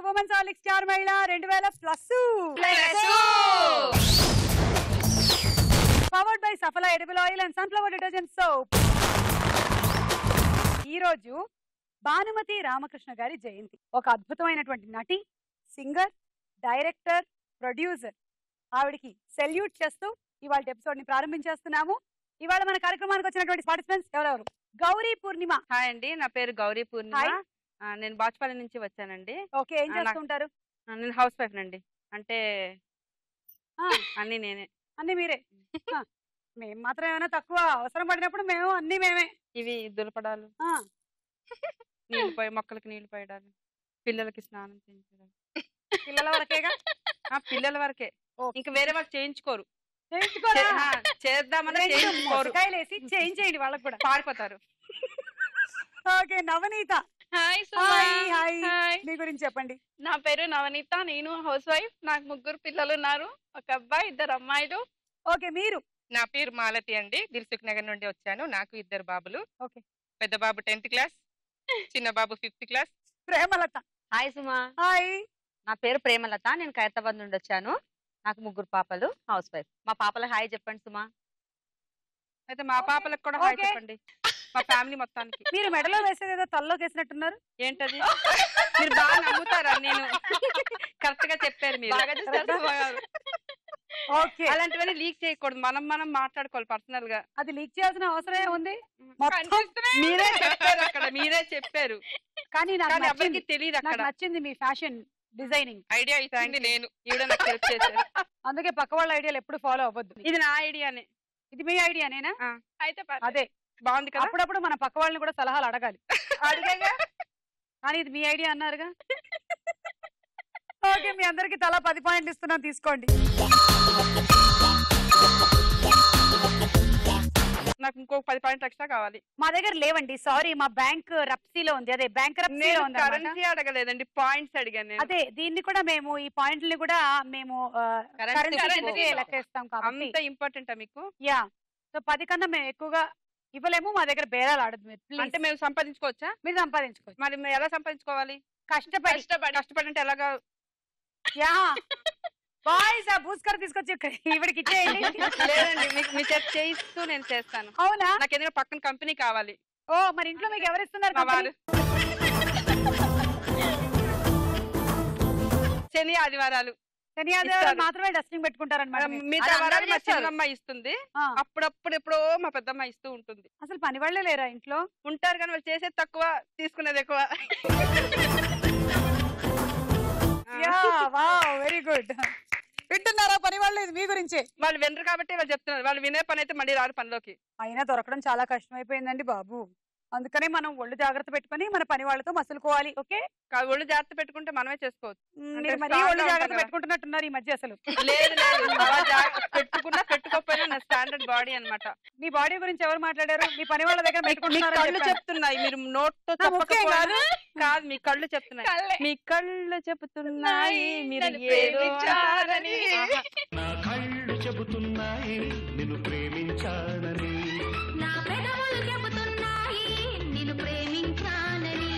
Women's holic star Mahila 2000 plus powered by Safal edible oil and sunflower detergent soap. ఈ రోజు భానుమతి రామకృష్ణ గారి జయంతి. ఒక అద్భుతమైనటువంటి నటి, సింగర్, డైరెక్టర్, ప్రొడ్యూసర్. ఆవిడికి సెల్యూట్ చేస్తూ ఇవాళ ఎపిసోడ్ ని ప్రారంభించేస్తున్నాము. ఇవాళ మన కార్యక్రమానికి వచ్చినటువంటి పార్టిసిపెంట్స్ ఎవరెవరు? గౌరీ పూర్ణిమ. హాయ్ అండి, నా పేరు గౌరీ పూర్ణిమ. నేను బాచుపల్లి నుంచి వచ్చానండి. ఓకే, ఏం చేస్తుంటారు? నేను హౌస్ వైఫ్ నండి. అంటే అన్ని నేనే. అన్ని మీరే? మేము మాత్రం ఏమైనా తక్కువ? అవసరం పడినప్పుడు మేము అన్ని మేమే. ఇవి దులపడాలు, నీళ్లు పోయి మొక్కలకి నీళ్లు పోయడాలు, పిల్లలకి స్నానం చేయించడం. పిల్లల వరకేగా? పిల్లల వరకే, ఇంకా వేరే వాళ్ళు చేయించుకోరు. చేద్దామని చేయించేయండి, వాళ్ళకి కూడా పారిపోతారు. ఓకే, నవనీత. హాయ్ హాయ్, మీ గురించి చెప్పండి. నా పేరు నవనీత, నేను హౌస్ వైఫ్. నాకు 3 పిల్లలు ఉన్నారు, ఒక అబ్బాయి 2 అమ్మాయిలు. ఓకే, మీరు? నా పేరు మాలతి అండి, దిల్సుఖ్ నగర్ నుండి వచ్చాను. నాకు 2 బాబులు. ఓకే, పెద్ద బాబు 10th క్లాస్, చిన్న బాబు 5th క్లాస్. ప్రేమలత. హాయ్ సుమా. హాయ్, నా పేరు ప్రేమలత, నేను ఖైరతాబాద్ నుండి వచ్చాను. నాకు 3 పాపలు, హౌస్ వైఫ్. మా పాపలకు హాయ్ చెప్పండి సుమా. అయితే మా పాపలకు కూడా హాయ్ చెప్పండి, మా ఫ్యామిలీ మొత్తానికి. మీరు మెడలో వేసేది ఏదో తల్లోకి వేసినట్టున్నారు, ఏంటది? మీరు బాగా నమ్ముతారా? నేను కరెక్ట్ గా చెప్పారు మీరు. ఓకే, అలాంటివన్నీ లీక్ చేయకూడదు, మనం మాట్లాడుకోవాలి పర్సనల్ గా. అది లీక్ చేయాల్సిన అవసరమే ఉంది? మీరే చెప్పారు అక్కడ, మీరే చెప్పారు. కానీ ఎవరికి తెలియదు. అక్కడ నచ్చింది మీ ఫ్యాషన్ డిజైనింగ్ ఐడియా ఇచ్చింది నేను. ఈవిడ నాకు హెల్ప్ చేశారు. అందుకే పక్క వాళ్ళ ఐడియాలు ఎప్పుడు ఫాలో అవ్వద్దు. ఇది నా ఐడియానే. ఇది మీ ఐడియానేనా? అయితే అదే బాగుంది కదా. అప్పుడప్పుడు మన పక్క వాళ్ళని కూడా సలహాలు అడగాలి. అడిగాగా, కానీ ఇది మీ ఐడియా అన్నారుగా. ఓకే, మీ అందరికి తలా 10 పాయింట్లు ఇస్తున్నాను, తీసుకోండి. నాకు ఇంకో 10 పాయింట్లు ఎక్స్ట్రా కావాలి. మా దగ్గర లేవండి, సారీ. మా బ్యాంక్ రప్సీలో ఉంది. అదే బ్యాంక్ రప్సీలో ఉంది. కరెన్సీ అడగలేదండి, పాయింట్స్ అడిగాను నేను. అదే, దీన్ని కూడా మేము ఈ పాయింట్లని కూడా మేము కరెన్సీ లెక్కేస్తాం కాబట్టి. అంత ఇంపార్టెంటా మీకు? యా, సో 10 కన్నా మేము ఎక్కువగా ఇవ్వలేము. మా దగ్గర బేరాలు ఆడదు. అంటే మేము సంపాదించుకోవచ్చా? మీరు సంపాదించుకోవచ్చు. మరి మేము ఎలా సంపాదించుకోవాలి? కష్టపడి అంటే ఎలాగా? యా, బాయ్స్ ఆ బూస్కర్ తీసుకొచ్చి ఇవిడికి ఇచ్చేయండి. లేదండి, మీ చేతి చేయిస్తూ నేను చేస్తాను. అవునా? నాకు ఎందుకంటే పక్కన కంపెనీ కావాలి. ఓ, మరి ఇంట్లో మీకు ఎవరిస్తున్నారు? శని ఆదివారాలు మాత్రమే డస్టింగ్ పెట్టుకుంటారనమాట. మిగతా వారాలు మా చిన్నమ్మ ఇస్తుంది, అప్పుడప్పుడు ఎప్పుడో మా పెద్దమ్మ ఇస్తూ ఉంటుంది. అసలు పని వాళ్ళే లేరా ఇంట్లో? ఉంటారు, కానీ వాళ్ళు చేసేది తక్కువ, తీసుకునేది ఎక్కువ. Very good. వింటున్నారా పని వాళ్ళు? ఇది మీ గురించే. వాళ్ళు వినరు కాబట్టి వాళ్ళు చెప్తున్నారు. వాళ్ళు వినే పని అయితే మళ్ళీ రారు పనిలోకి. అయినా దొరకడం చాలా కష్టమైపోయిందండి బాబు. అందుకనే మనం ఒళ్ళు జాగ్రత్త పెట్టుకుని మన పని వాళ్ళతో మసులుకోవాలి. ఓకే, ఒళ్ళు జాగ్రత్త పెట్టుకుంటే మనమే చేసుకోవచ్చు. మరి ఒళ్ళు జాగ్రత్త పెట్టుకుంటున్నట్టున్నారు ఈ మధ్య. అసలు లేదు లేదు, పెట్టుకున్నా పెట్టుకోకపోయినా నా స్టాండర్డ్ బాడీ అన్నమాట. మీ బాడీ గురించి ఎవరు మాట్లాడారు? మీ పని వాళ్ళ దగ్గర కళ్ళు చెప్తున్నాయి, మీరు నోట్తో చెప్పకపోయినా కాదు, మీ కళ్ళు చెప్తున్నాయి. మీ కళ్ళు చెబుతున్నాయి మీరు ఏదో నా కళ్ళు చెబుతున్నాయి నిన్ను ప్రేమించానని, నా పెదవులు చెబుతున్నాయి నిన్ను ప్రేమించానని,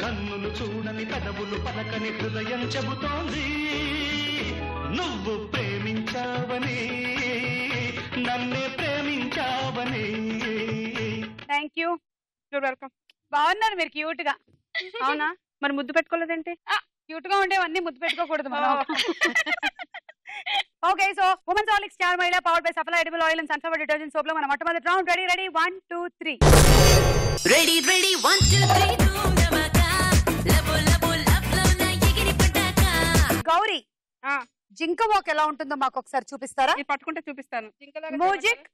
కన్నులు చూడని పెదవులు పలకని హృదయం చెబుతోంది నువ్వు ప్రేమించావని, నన్నే ప్రేమించావని. Thank you, welcome. బాగున్నారు మీరు, క్యూట్ గా. అవునా? మరి ముద్దు పెట్టుకోలేదేంటి? క్యూట్ గా ఉండేవన్నీ ముద్దు పెట్టుకోకూడదు మనం. Okay, so women's holic star Mahila powered by Safal edible oil and sunflower detergent soap లో మన మొట్టమొదటి రౌండ్. రెడీ 1 2 3. రెడీ 1 2 3 ధూమ్ధమాకా, లబో లబో లబ్ లో నా ఎగిరి పటాకా. గౌరీ, జింక వాక్ ఎలా ఉంటుందో మాకు ఒకసారి చూపిస్తారా? పట్టుకుంటే చూపిస్తాను. మ్యూజిక్.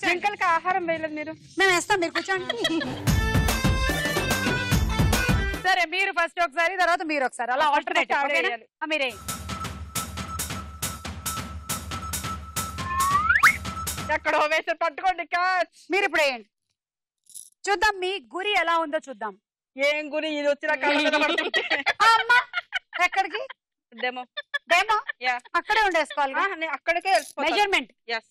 జింకలకి ఆహారం వేయలేదు మీరు? మేము వేస్తాం, మీరు కూర్చోండి. సరే మీరు ఫస్ట్ ఒకసారి తర్వాత మీరు ఒకసారి అలా ఆల్టర్నేట్ వేయాలి. మీరే ఎక్కడో వేసి పట్టుకోండి క్యాచ్. మీరు ఇప్పుడు వేయండి చూద్దాం మీ గురి ఎలా ఉందో చూద్దాం. ఏం గురి ఇది వచ్చిన కళ్ళ మీద పడుతుంటే. అమ్మా ఎక్కడికి డెమో డేమో Yeah. అక్కడే ఉండేసుకోవాలి నేను అక్కడికే వెళ్ళిపోతాను. Measurement Yes.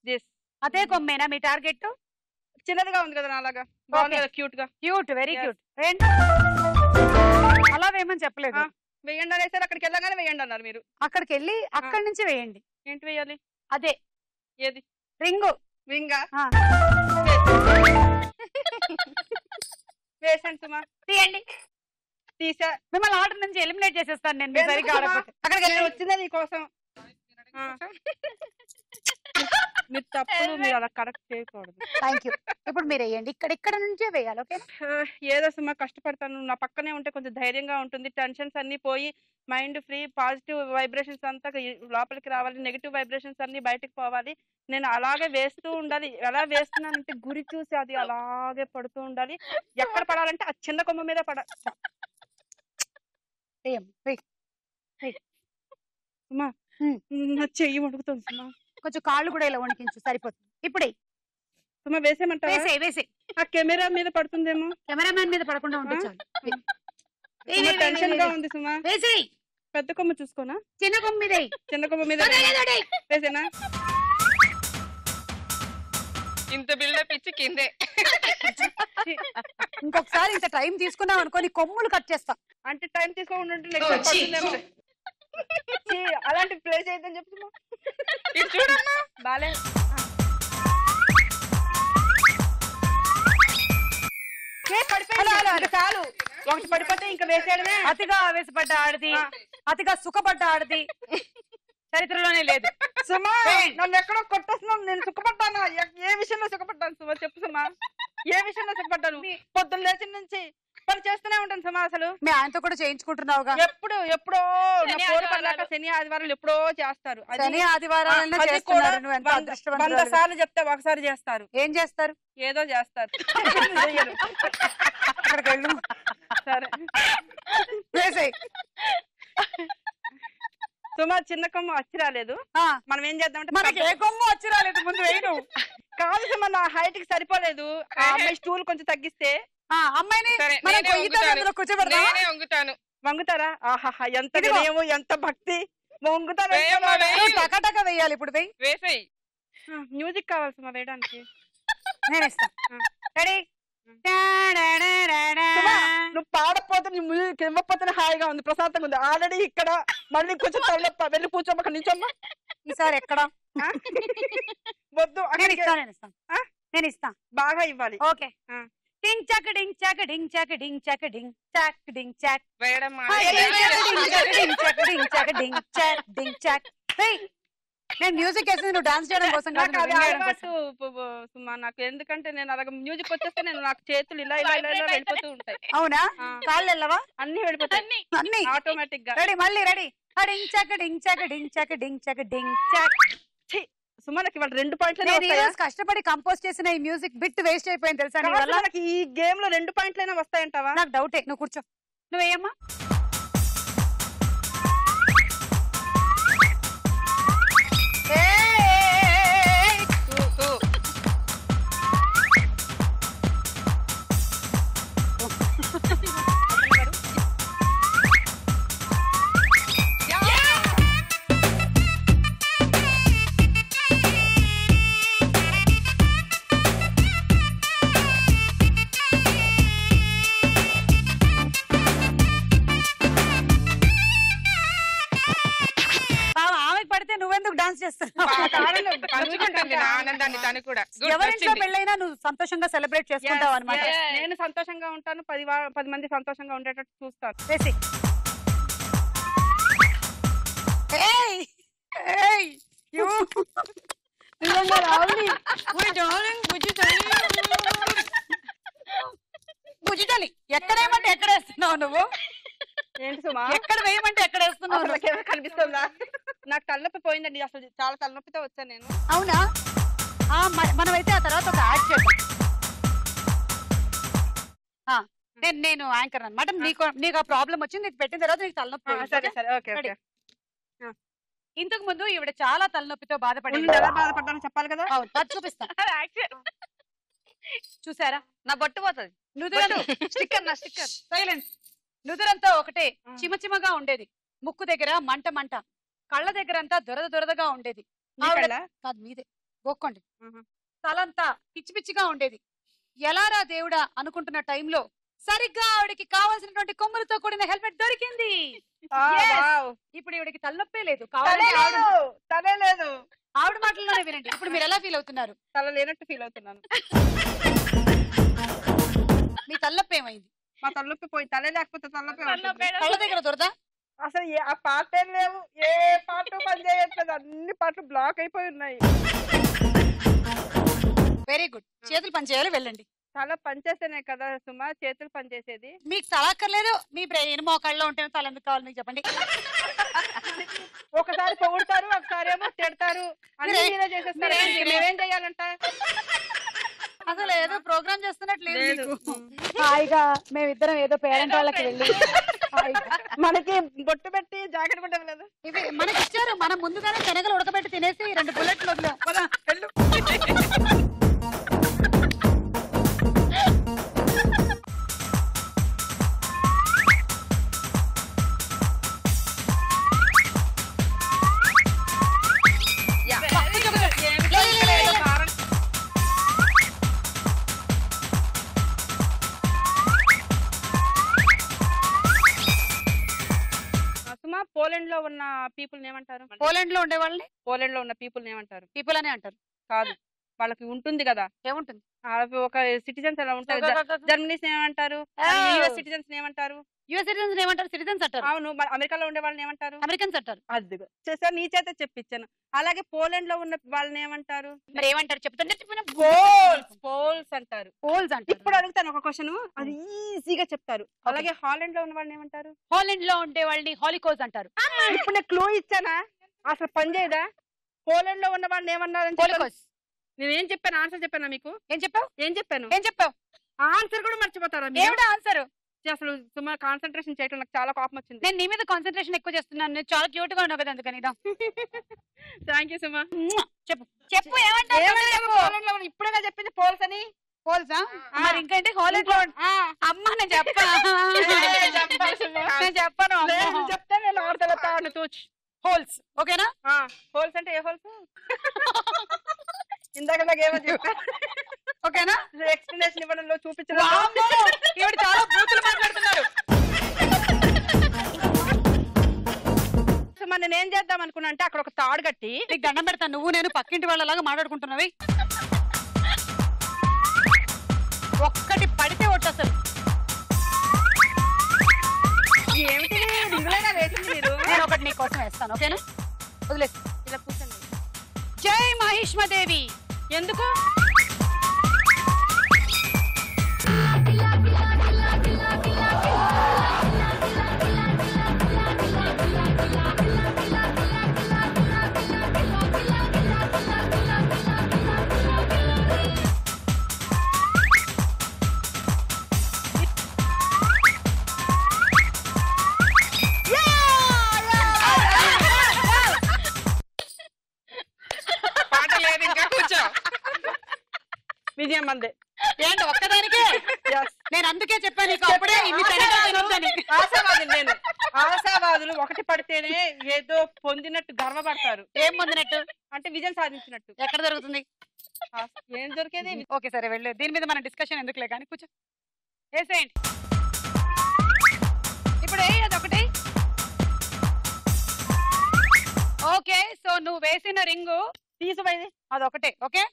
This. అదే కొమ్మేనా మీ టార్గెట్? చిన్నదిగా ఉంది కదా అలాగా బాగుంది కదా క్యూట్ గా. Cute very Yes. క్యూట్ వేయండి అలా వేయమని చెప్పలేదు వేయండి అనేసారు అక్కడికి వెళ్ళగానే వేయండి అన్నారు మీరు. అక్కడికి వెళ్ళి అక్కడి నుంచి వేయండి. ఏంటి వేయాలి? అదే ఏది రింగు వింగా వేసండి సుమా. తీయండి తీసా మిమ్మల్ని ఆర్డర్ నుంచి ఎలిమినేట్ చేసేస్తాను నేను మీరు సరిగ్గా ఎందుకు ఆడకపోతే. అక్కడికి నేను వెళ్ళి వచ్చిందే నీకోసం. మీరు తప్పులు మీరు అలా కరెక్ట్ చేయకూడదు. Thank you. ఇప్పుడు మీరు వేయండి ఇక్కడ నుంచే వేయాలి ఓకే. ఏదో సుమా కష్టపడతాను నా పక్కనే ఉంటే కొంచెం ధైర్యంగా ఉంటుంది. టెన్షన్స్ అన్ని పోయి మైండ్ ఫ్రీ పాజిటివ్ వైబ్రేషన్స్ అంతా లోపలికి రావాలి. నెగిటివ్ వైబ్రేషన్స్ అన్ని బయటకు పోవాలి. నేను అలాగే వేస్తూ ఉండాలి. ఎలా వేస్తున్నానంటే గురి చూసి అది అలాగే పడుతూ ఉండాలి. ఎక్కడ పడాలంటే ఆ చిన్న కొమ్మ మీద సుమా నా చెయ్యి వణుకుతుంది సుమా. కొంచెం కాళ్ళు కూడా ఇలా వణికించు సరిపోతుంది. ఇప్పుడే సుమా వేసేయమంటావా? వేసే ఆ కెమెరా మీద పడుతుందేమో. కెమెరామ్యాన్ మీద పడకుండా ఉంటే చాలు. సుమా టెన్షన్ గా ఉంది సుమా. వేసేయ్ పెద్ద కొమ్మ చూసుకోనా? చిన్న కొమ్మ మీద చిన్న కొమ్మ మీద వేసేనా? ఇంత బిల్డప్ ఇచ్చి కిందే. ఇంకొకసారి ఇంత టైం తీసుకున్నాం అనుకో నీ కొమ్ములు కట్ చేస్తా. అంటే టైం తీసుకోకుండా ఉంటే next time పడుతుందేమో. అలాంటి ప్లే చేయొద్దని చెప్తున్నా. ఇది చూడమ్మా బాలే చాలు. ఒకటి పడిపోతే ఇంకా వేసేయడమే. అతిగా ఆవేశపడ్డ ఆడది అతిగా సుఖపడ్డ ఆడది చరిత్రలోనే లేదు. సుమా నన్ను ఎక్కడో కొట్టేస్తున్నావు. నేను సుఖపడ్డానా? ఏ విషయంలో సుఖపడ్డాను సుమా చెప్పు సుమా. ఏ విషయంలో సుఖపడ్డాను? పొద్దున్న లేచిన నుంచి పని చేస్తూనే ఉంటాను సుమా. అసలు మీ ఆయనతో కూడా చేయించుకుంటున్నావుగా? ఎప్పుడో శని ఆదివారాలు ఎప్పుడో చేస్తారు. శని ఆదివారాలన్నా అది చేస్తున్నారు. కూడా నువ్వు ఎంత 100 అదృష్టవంతురాలివి. సార్లు చెప్తే ఒకసారి చేస్తారు. ఏం చేస్తారు? ఏదో చేస్తారు. చెయ్యరు. అక్కడికి వెళ్ళు. సరే వేసేయ్. సుమా చిన్న కొమ్మ వచ్చి రాలేదు. మనం ఏం చేద్దామంటే మనకి ఏ కొమ్ము వచ్చి రాలేదు ముందు వేయను. కాదు సుమా నా హైట్ కి సరిపోలేదు. ఆ అమ్మాయి స్టూల్ కొంచెం తగ్గిస్తే అమ్మాయిని సరే, మనం నేనే వంగుతాను. కూర్చోబెడదాం. నేనే వంగుతాను. వంగుతారా? ఆహా ఎంత ఇదిగో. వినయము ఎంత భక్తి. వంగుతారు. వేయమ్మా, వేయ్. నువ్వు టకటక వేయాలి ఇప్పుడు వేయి. వేసేయ్. మ్యూజిక్ కావాలి సుమా వేయడానికి. నేను ఇస్తా. రెడీ? నువ్వు పాడపోతే నీ మ్యూజిక్ ఇవ్వకపోతే హాయిగా ఉంది, ప్రశాంతంగా ఉంది. ఆల్రెడీ ఇక్కడ మళ్ళీ కొంచెం తలనొప్ప. వెళ్ళి కూర్చోమ్మక నించోమ్మా. ఈసారి ఎక్కడ? వద్దు నేను అక్కడికి ఇస్తా. నేను ఇస్తా. బాగా ఇవ్వాలి. ఓకే. డింగ్ చక్ డింగ్ చక్ డింగ్ చక్ డింగ్ చక్ డింగ్ చక్ డింగ్ చక్ వేయడమ్మా. డింగ్ చక్. నేను మ్యూజిక్ వేసింది నువ్వు డాన్స్ చేయడం కోసం కాదు, నాకు అది నువ్వు వినడం కోసం. అలవాటు సుమా. నాకు ఎందుకంటే నేను అలాగ మ్యూజిక్ వచ్చేస్తే నాకు చేతులు ఇలా ఇలా ఇలా ఇలా వెళ్ళిపోతూ ఉంటాయి. అవునా? కాళ్ళు వెళ్ళవా? అన్ని వెళ్ళిపోతాయి అన్ని ఆటోమేటిక్ గా. రెడీ? మళ్ళీ రెడీ? డింగ్ చక్ డింగ్ చక్ డింగ్ చక్ డింగ్ చక్ డింగ్ చక్. సుమా నాకు ఇవాళ 2 పాయింట్లు నేను ఈ రోజు కష్టపడి కంపోజ్ చేసిన ఈ మ్యూజిక్ బిట్ వేస్ట్ అయిపోయింది తెలుసా నీ వల్ల. నాకు ఈ గేమ్ లో 2 పాయింట్లైనా వస్తాయంటావా? నాకు డౌటే. నువ్వు కూర్చో. నువ్వేయమ్మా. నువ్వెందుకు డాన్స్ చేస్తున్నావు? పంచుకుంటుంది నా ఆనందాన్ని తను కూడా. Good, ఎవరింట్లో నచ్చింది. పెళ్ళైనా నువ్వు సంతోషంగా సెలబ్రేట్ చేసుకుంటావు అనమాట. నేను సంతోషంగా ఉంటాను. 10 మంది సంతోషంగా ఉండేటట్టు చూస్తాను. వేసి. ఏయ్ ఏయ్ యు నిజంగా రావుని ఓయ్ డార్లింగ్ బుజ్జితల్లి ఎక్కడ వేయమంటే ఎక్కడ వేస్తున్నావు నువ్వు? ఏంటి సుమా? ఎక్కడ వేయమంటే ఎక్కడ వేస్తున్నావు? అసలు కనిపిస్తుందా? నాకు తలనొప్పి పోయిందండి. అసలు చాలా తలనొప్పితో వచ్చాను నేను. అవునా? మనమైతే ఆ తర్వాత ఒక యాడ్ చేద్దాం. నేను యాంకర్ అన్నమాట. నీకు ఆ ప్రాబ్లం వచ్చింది, నీకు పెట్టిన తర్వాత నీకు తలనొప్పి పోయింది. సరే సరే ఓకే Ready. ఓకే. ఇంతకు ముందు ఈవిడ చాలా తలనొప్పితో బాధపడింది. ఉండు, ఎలా బాధపడ్డానో చెప్పాలి కదా. అవును, అది చూపిస్తాను. చూసారా? నా బొట్టు పోతుంది. నుదురు స్టిక్కర్ నా స్టిక్కర్. సైలెన్స్. నుదురంతా ఒకటే చిమచిమగా ఉండేది, ముక్కు దగ్గర మంట మంట, కళ్ళ దగ్గర అంతా దురదగా ఉండేది. నీ ఆవిడ- కళ్ళా? కాదు మీదే, గోక్కోండి. ఆహా. తలంతా పిచ్చి పిచ్చిగా ఉండేది. ఎలారా దేవుడా అనుకుంటున్న టైంలో సరిగ్గా ఆవిడకి కావాల్సినటువంటి కొమ్ములతో కూడిన హెల్మెట్ దొరికింది. Yes. వావ్. ఇప్పుడు ఈవిడకి తలనొప్పే లేదు. తలే కావాలంటే లేదు, తలే లేదు. ఆవిడ మాటల్లోనే వినండి. ఇప్పుడు మీరు ఎలా ఫీల్ అవుతున్నారు? తల లేనట్టు ఫీల్ అవుతున్నాను. మీ తలనొప్పి ఏమైంది? మా తలనొప్పి పోయి, తలే లేకపోతే తలనొప్పి ఉంటుంది. కళ్ళ దగ్గర దొరదా? అసలు ఆ పార్ట్ ఏం లేవు, ఏ పార్ట్ పని చేయట్లేదు, అన్ని పార్ట్లు బ్లాక్ అయిపోయి ఉన్నాయి. Very good. చేతులు పని చేయాలి, వెళ్ళండి. తల పనిచేస్తేనే కదా సుమా చేతులు పనిచేసేది. మీకు తల అక్కర్లేదు, మీ బ్రెయిన్ మోకాళ్ళలో ఉంటేనే తల ఎందుకు కావాలి మీకు చెప్పండి. ఒకసారి పొగుడతారు, ఒకసారి ఏమో తిడతారు, అన్ని మీరే చేసేస్తారు. మేమేం చెయ్యాలంట? అసలు ఏదో ప్రోగ్రామ్ చేస్తున్నట్లేదు లేదు. మీకు. హాయిగా మేమిద్దరం ఏదో పేరెంట్ వాళ్ళకి వెళ్ళి మనకి బొట్టు పెట్టి జాకెట్ పెట్టడం లేదు. ఇవి మనకి ఇచ్చారు, మనం ముందుగానే శనగలు ఉడకబెట్టి తినేసి 2 బుల్లెట్లు వదిలాం. పద, వెళ్ళు. సుమా పోలాండ్ లో ఉన్న పీపుల్ ఏమంటారు? పోలాండ్ లో ఉండే వాళ్ళని పోలాండ్ లో ఉన్న పీపుల్ ఏమంటారు? పీపుల్ అనే అంటారు. కాదు, వాళ్ళకి ఉంటుంది కదా, ఏముంటుంది? ఒక సిటిజన్స్ ఎలా ఉంటారు. జర్మనీస్ ఏమంటారు? యుఎస్ సిటిజన్స్ ఏమంటారు? యుఎస్ సిటిజన్స్ ఏమంటారు? సిటిజన్స్ అంటారు. అవును, మరి అమెరికాలో ఉండే వాళ్ళని ఏమంటారు? అమెరికన్స్ అంటారు. అదిగో చేసా, నీ చేత చెప్పించాను. అలాగే పోలాండ్ లో ఉన్న వాళ్ళని ఏమంటారు? మరి ఏమంటారు చెప్తుంటే పోల్స్ అంటారు. పోల్స్ అంటారు. ఇప్పుడు అడుగుతాను ఒక క్వశ్చన్, అది ఈజీగా చెప్తారు. అలాగే హాలాండ్ లో ఉన్న వాళ్ళని ఏమంటారు? హాలండ్ లో ఉండే వాళ్ళని హాలికోస్ అంటారు. ఇప్పుడు నేను క్లూ ఇచ్చానా? అసలు పని చేయదా? పోలాండ్ లో ఉన్న వాళ్ళని ఏమన్నారని చెప్పాను. హాలికోస్. నేనేం చెప్పాను? ఆన్సర్ చెప్పానా మీకు? ఏం చెప్పావు? ఏం చెప్పాను? ఏం చెప్పావు? ఆన్సర్ కూడా మర్చిపోతారా మీరు? ఏమిటా ఆన్సర్? అసలు సుమారు కాన్సన్ట్రేషన్ చేయటం నాకు చాలా కోపం వచ్చింది. నేను నీ మీద కాన్సన్ట్రేషన్ ఎక్కువ చేస్తున్నాను. నేను చాలా క్యూట్ గా ఉన్నావు కదా అందుకని. థ్యాంక్ యూ సుమా. చెప్పు చెప్పు ఏమంటావు? పోలాండ్ లో ఇప్పుడేగా చెప్పింది పోల్స్ అని. పోల్సా? మరి ఇంకేంటి హాలండ్ లో అమ్మ నేను చెప్పా. నేను చెప్పను. చెప్తే నేను ఆడతాను తూచ్. హోల్స్ ఓకేనా? హోల్స్ అంటే ఏ హోల్స్? ఇందాక నాకేమో చెప్పా. ఓకేనా? ఎక్స్ప్లెనేషన్ ఇవ్వడంలో చూపించడం. ఈవిడ చాలా బూతులు మాట్లాడుతున్నారు. మరి నేను ఏం చేద్దాం అనుకున్నా అంటే అక్కడ ఒక తాడు కట్టి నీకు దండం పెడతాను. నువ్వు నేను పక్కింటి వాళ్ళలాగా మాట్లాడుకుంటున్నావి. ఒక్కటి పడితే ఒట్టు అసలు. ఏమిటి రింగులైనా వేసింది మీరు? నేను ఒకటి నీ కోసం వేస్తాను ఓకేనా? వదిలేసి ఇలా కూర్చోండి. జై మహిష్మదేవి. ఎందుకు? పాట లేదు ఇంకా, కూర్చో. విజయం మందే. ఏంటి ఒక్కదానికే? నేను అందుకే చెప్పాను నీకు అప్పుడే ఇన్ని శనగలు తినొద్దని. ఆశావాదులు నేను. ఆశావాదులు ఒకటి పడితేనే ఏదో పొందినట్టు గర్వపడతారు. ఏం పొందినట్టు? అంటే విజయం సాధించినట్టు. ఎక్కడ దొరుకుతుంది? ఏం దొరికేది? ఓకే సరే వెళ్ళు. దీని మీద మన డిస్కషన్ ఎందుకులే కానీ కూర్చో. వేసేయండి. ఇప్పుడు అదొకటి. ఓకే సో నువ్వు వేసిన రింగు తీసుపోయింది అదొకటే. ఓకే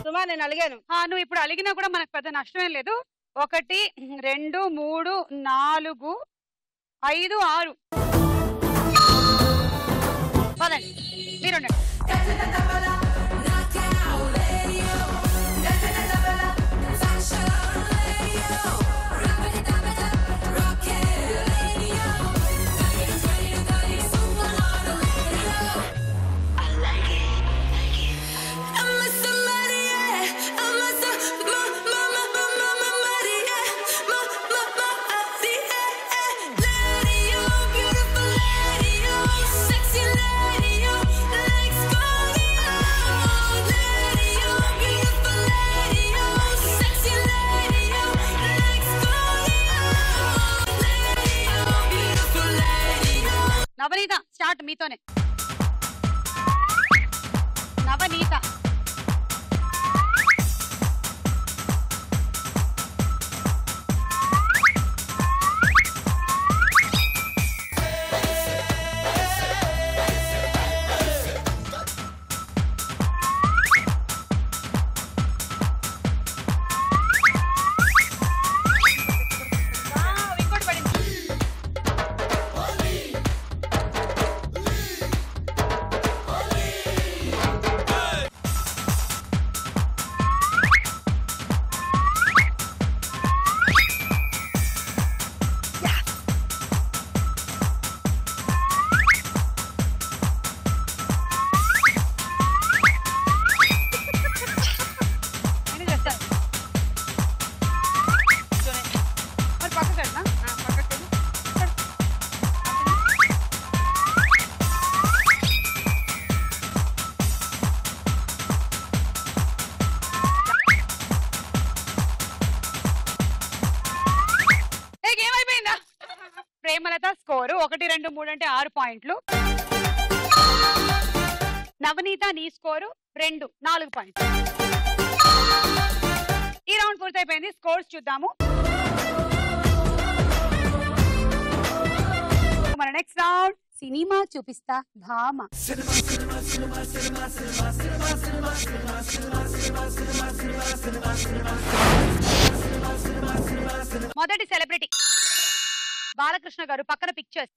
సుమా, నేను అలిగాను. నువ్వు ఇప్పుడు అలిగినా కూడా మనకు పెద్ద నష్టమేం లేదు. 1 2 3 4 5 6 పదండి మీరు ఉండండి. I'm a somebody, yeah. I'm a start మీతోనే. నవనీత. ఇంకోటి పడింది. నేను చెప్తాను. మరి పక్కకి వెళ్ళనా? పక్కకి వెళ్ళి. ఏ గేమ్ అయిపోయిందా? ప్రేమలత స్కోరు 1, 2, 3 అంటే 6 పాయింట్లు. నవనీత నీ స్కోరు 2, 4 పాయింట్లు. ఈ రౌండ్ పూర్తయిపోయింది. స్కోర్స్ చూద్దాము. మన నెక్స్ట్ రౌండ్ సినిమా చూపిస్తా భామ. మొదటి సెలబ్రిటీ బాలకృష్ణ గారు. పక్కన పిక్చర్స్.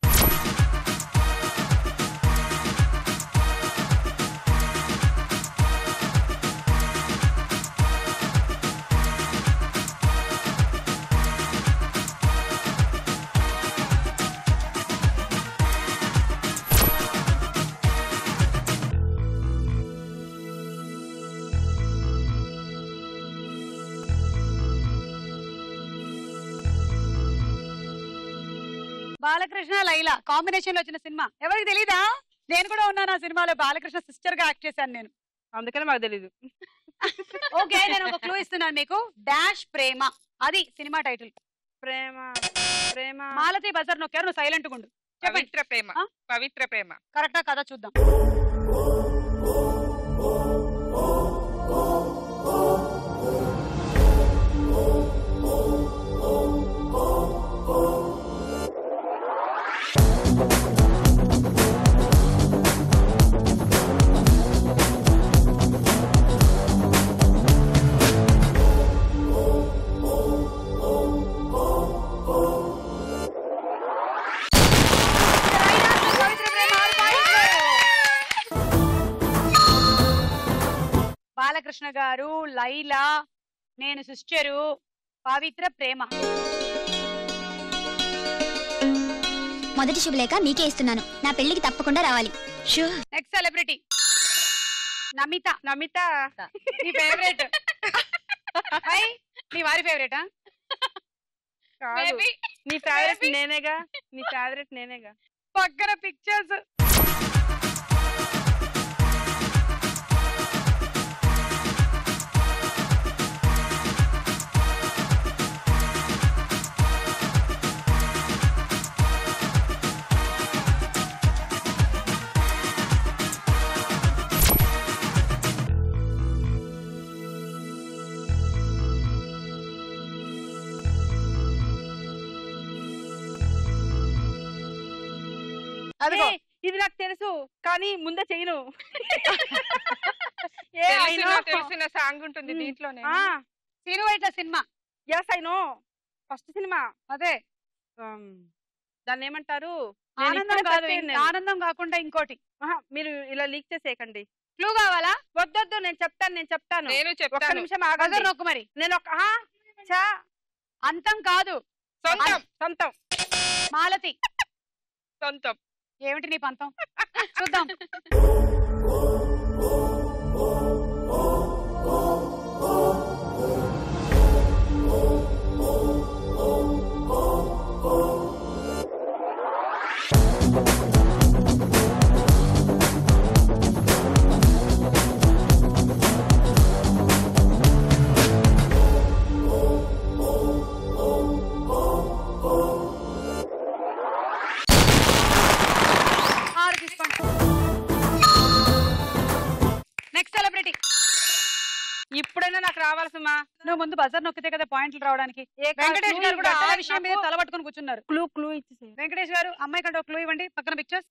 బాలకృష్ణ లైలా కాంబినేషన్ లో వచ్చిన సినిమా ఎవరికి తెలీదా? నేను కూడా ఉన్నాను ఆ సినిమాలో. బాలకృష్ణ సిస్టర్ గా యాక్ట్ చేశాను నేను. అందుకనే మాకు తెలీదు. ఓకే, నేను ఒక క్లూ ఇస్తున్నాను మీకు. డాష్ ప్రేమ అది సినిమా టైటిల్. ప్రేమ ప్రేమ మాలతి బజార్ నొక్కారు, నువ్వు సైలెంట్ గుండు. చెప్పండి. పవిత్ర ప్రేమ. ఆ? పవిత్ర ప్రేమ. కరెక్టా కదా చూద్దాం. బాలకృష్ణ గారు, లైలా, నేను సిస్టరు, పవిత్ర ప్రేమ. మొదటి శుభలేఖ మీకే ఇస్తున్నాను. నా పెళ్లికి తప్పకుండా రావాలి. Next celebrity Namitha. నమిత నీ ఫేవరెట్. నీ వారి ఫేవరెటా? కాదు. నీ ఫేవరెట్ నేనేగా. నీ ఫేవరెట్ నేనేగా. పక్కన పిక్చర్స్. అదిగో ఏ, ఇది నాకు తెలుసు కానీ ముందే చేయను. తెలిసిన సాంగ్ ఉంటుంది దీంట్లోనే. Seenu Vaitla cinema. Yes I know. First cinema అదే. దాన్ని ఏమంటారు? ఆనందం కాదు, ఆనందం కాకుండా ఇంకోటి. మీరు ఇలా లీక్ చేసేయకండి. క్లూ కావాలా? వద్దొద్దు, నేను చెప్తాను. నేను ఒక్క చెప్తాను. నిమిషం బజార్ ఆగండి. నొక్కు మరి. నేను ఒక అంతం కాదు, సొంతం. మాలతి. సొంతం. ఏమిటి నీ పంతం? చూద్దాం. కావాలి సుమా. నువ్వు ముందు బజర్ నొక్కితే కదా పాయింట్లు రావడానికి. వెంకటేష్ గారు కూడా ఆ విషయం మీద తలబట్టుకుని కూర్చున్నారు. క్లూ ఇచ్చేసి. వెంకటేష్ గారు అమ్మాయి కంటే క్లూ ఇవ్వండి. పక్కన పిక్చర్స్.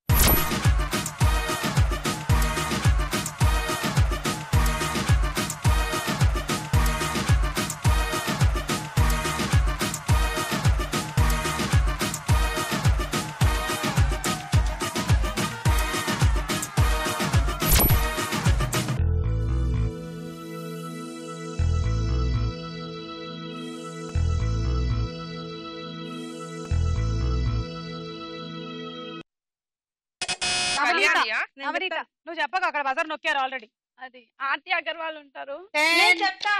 కళ్యాణియా? నవనీత నువ్వు చెప్పక అక్కడ బజర్ నొక్కారు ఆల్రెడీ. అది ఆర్తి అగర్వాల్ ఉంటారు. నేను చెప్తా.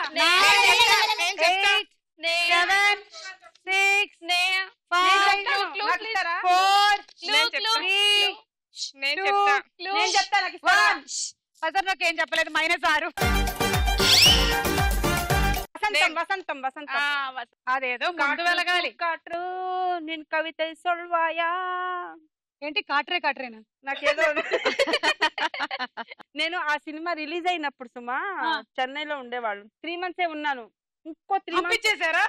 బజర్ నొక్కి ఏం చెప్పలేదు. -6. వసంతం వసంతం. అదేదో ముందు వెళ్ళగాలి. కాట్రు నేను కవిత సొల్వాయా. ఏంటి కాట్రేనా? నాకేదో నేను ఆ సినిమా రిలీజ్ అయినప్పుడు సుమా చెన్నైలో ఉండేవాళ్ళు. 3 months ఉన్నాను. ఇంకో 3 months చేశారా?